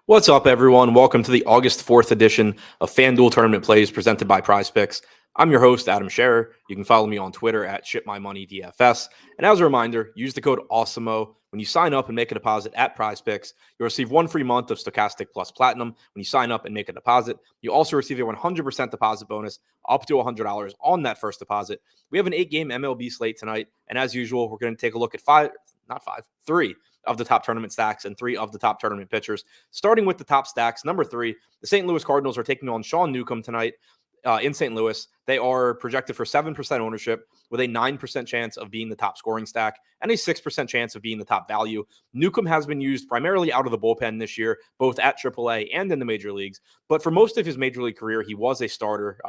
What's up, everyone? Welcome to the August 4th edition of FanDuel Tournament Plays presented by PrizePicks. I'm your host, Adam Scherer. You can follow me on Twitter at ShipMyMoneyDFS. And as a reminder, use the code AWESOMO when you sign up and make a deposit at PrizePicks. You'll receive one free month of Stokastic Plus Platinum when you sign up and make a deposit. You also receive a 100% deposit bonus up to $100 on that first deposit. We have an 8-game MLB slate tonight. And as usual, we're going to take a look at three of the top tournament stacks and three of the top tournament pitchers. Starting with the top stacks, number 3, the St. Louis Cardinals are taking on Sean Newcomb tonight in St. Louis. They are projected for 7% ownership with a 9% chance of being the top scoring stack and a 6% chance of being the top value. Newcomb has been used primarily out of the bullpen this year, both at AAA and in the major leagues. But for most of his major league career, he was a starter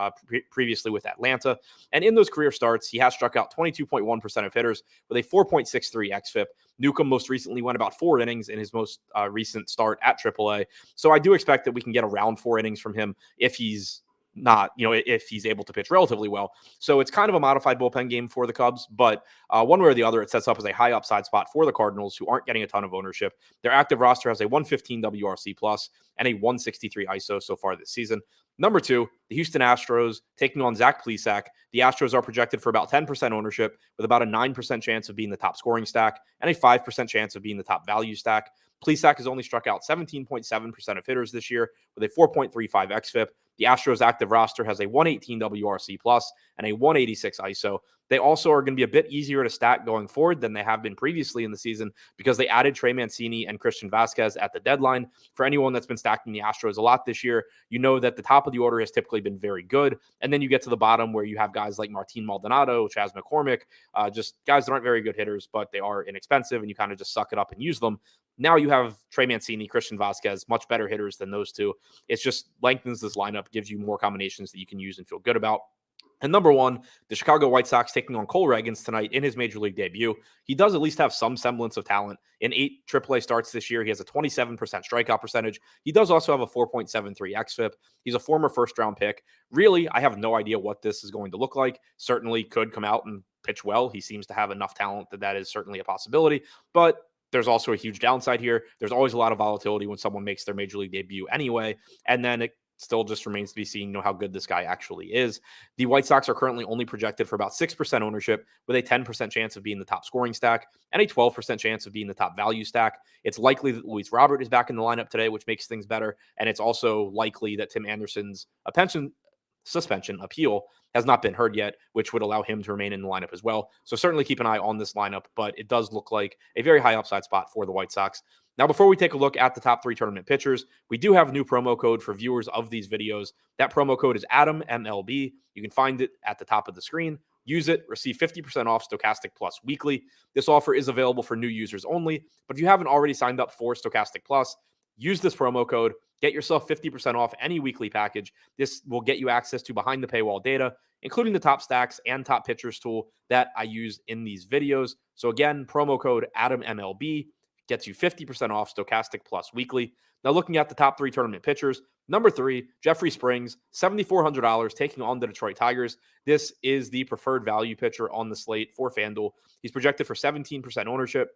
previously with Atlanta. And in those career starts, he has struck out 22.1% of hitters with a 4.63 xFIP. Newcomb most recently went about 4 innings in his most recent start at AAA. So I do expect that we can get around 4 innings from him if he's if he's able to pitch relatively well. So it's kind of a modified bullpen game for the Cubs, but one way or the other, it sets up as a high upside spot for the Cardinals, who aren't getting a ton of ownership. Their active roster has a 115 WRC plus and a 163 ISO so far this season. Number 2, the Houston Astros taking on Zach Plesac. The Astros are projected for about 10% ownership with about a 9% chance of being the top scoring stack and a 5% chance of being the top value stack. Plesac has only struck out 17.7% of hitters this year with a 4.35 xFIP. The Astros active roster has a 118 WRC plus and a 186 ISO. They also are going to be a bit easier to stack going forward than they have been previously in the season because they added Trey Mancini and Christian Vasquez at the deadline. For anyone that's been stacking the Astros a lot this year, you know that the top of the order has typically been very good. And then you get to the bottom where you have guys like Martin Maldonado, Chas McCormick, just guys that aren't very good hitters, but they are inexpensive and you kind of just suck it up and use them. Now you have Trey Mancini, Christian Vasquez, much better hitters than those two. It just lengthens this lineup, gives you more combinations that you can use and feel good about. And number 1, the Chicago White Sox taking on Cole Reagans tonight in his major league debut. He does at least have some semblance of talent. In 8 AAA starts this year, he has a 27% strikeout percentage. He does also have a 4.73 xFIP. He's a former first-round pick. Really, I have no idea what this is going to look like. Certainly could come out and pitch well. He seems to have enough talent that is certainly a possibility. But there's also a huge downside here. There's always a lot of volatility when someone makes their major league debut anyway. And then it still just remains to be seen, how good this guy actually is. The White Sox are currently only projected for about 6% ownership with a 10% chance of being the top scoring stack and a 12% chance of being the top value stack. It's likely that Luis Robert is back in the lineup today, which makes things better. And it's also likely that Tim Anderson's suspension appeal has not been heard yet, which would allow him to remain in the lineup as well. So certainly keep an eye on this lineup, but it does look like a very high upside spot for the White Sox. Now, before we take a look at the top 3 tournament pitchers, we do have a new promo code for viewers of these videos. That promo code is Adam MLB. You can find it at the top of the screen. Use it, receive 50% off Stokastic Plus weekly. This offer is available for new users only, but if you haven't already signed up for Stokastic Plus, use this promo code. Get yourself 50% off any weekly package. This will get you access to behind the paywall data, including the top stacks and top pitchers tool that I use in these videos. So again, promo code AdamMLB gets you 50% off Stokastic Plus weekly. Now looking at the top 3 tournament pitchers, number 3, Jeffrey Springs, $7,400 taking on the Detroit Tigers. This is the preferred value pitcher on the slate for FanDuel. He's projected for 17% ownership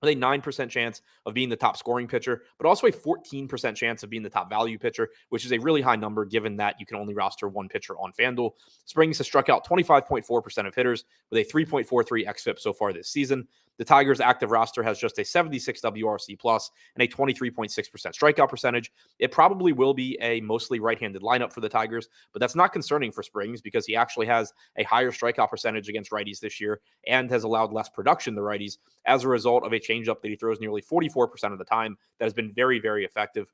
with a 9% chance of being the top scoring pitcher, but also a 14% chance of being the top value pitcher, which is a really high number given that you can only roster one pitcher on FanDuel. Springs has struck out 25.4% of hitters with a 3.43 xFIP so far this season. The Tigers' active roster has just a 76 WRC plus and a 23.6% strikeout percentage. It probably will be a mostly right-handed lineup for the Tigers, but that's not concerning for Springs because he actually has a higher strikeout percentage against righties this year and has allowed less production to righties as a result of a changeup that he throws nearly 44% of the time that has been very, very effective.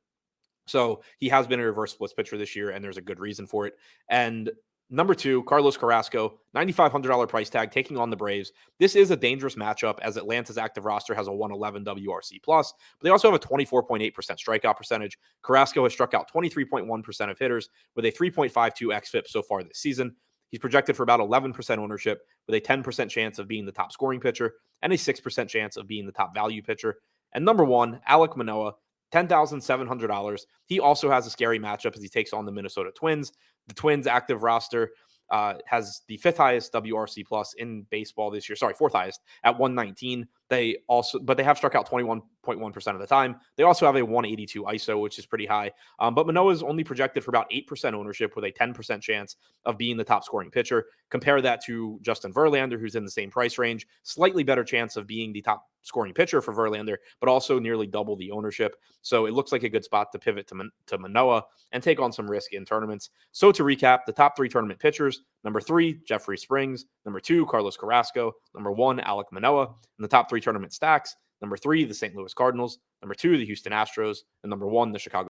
So he has been a reverse splits pitcher this year, and there's a good reason for it. And number 2, Carlos Carrasco, $9,500 price tag, taking on the Braves. This is a dangerous matchup as Atlanta's active roster has a 111 WRC+, but they also have a 24.8% strikeout percentage. Carrasco has struck out 23.1% of hitters with a 3.52 xFIP so far this season. He's projected for about 11% ownership with a 10% chance of being the top scoring pitcher and a 6% chance of being the top value pitcher. And number 1, Alek Manoah, $10,700. He also has a scary matchup as he takes on the Minnesota Twins. The Twins' active roster has the 5th highest WRC plus in baseball this year. Sorry, 4th highest at 119. but they have struck out 21.1% of the time. They also have a 182 ISO, which is pretty high. But Manoah is only projected for about 8% ownership with a 10% chance of being the top scoring pitcher. Compare that to Justin Verlander, who's in the same price range, slightly better chance of being the top scoring pitcher for Verlander, but also nearly double the ownership. So it looks like a good spot to pivot to Manoah and take on some risk in tournaments. So to recap, the top 3 tournament pitchers: number 3, Jeffrey Springs; number 2, Carlos Carrasco; number 1, Alek Manoah. And the top 3 tournament stacks: number 3, the St. Louis Cardinals; number 2, the Houston Astros; and number 1, the Chicago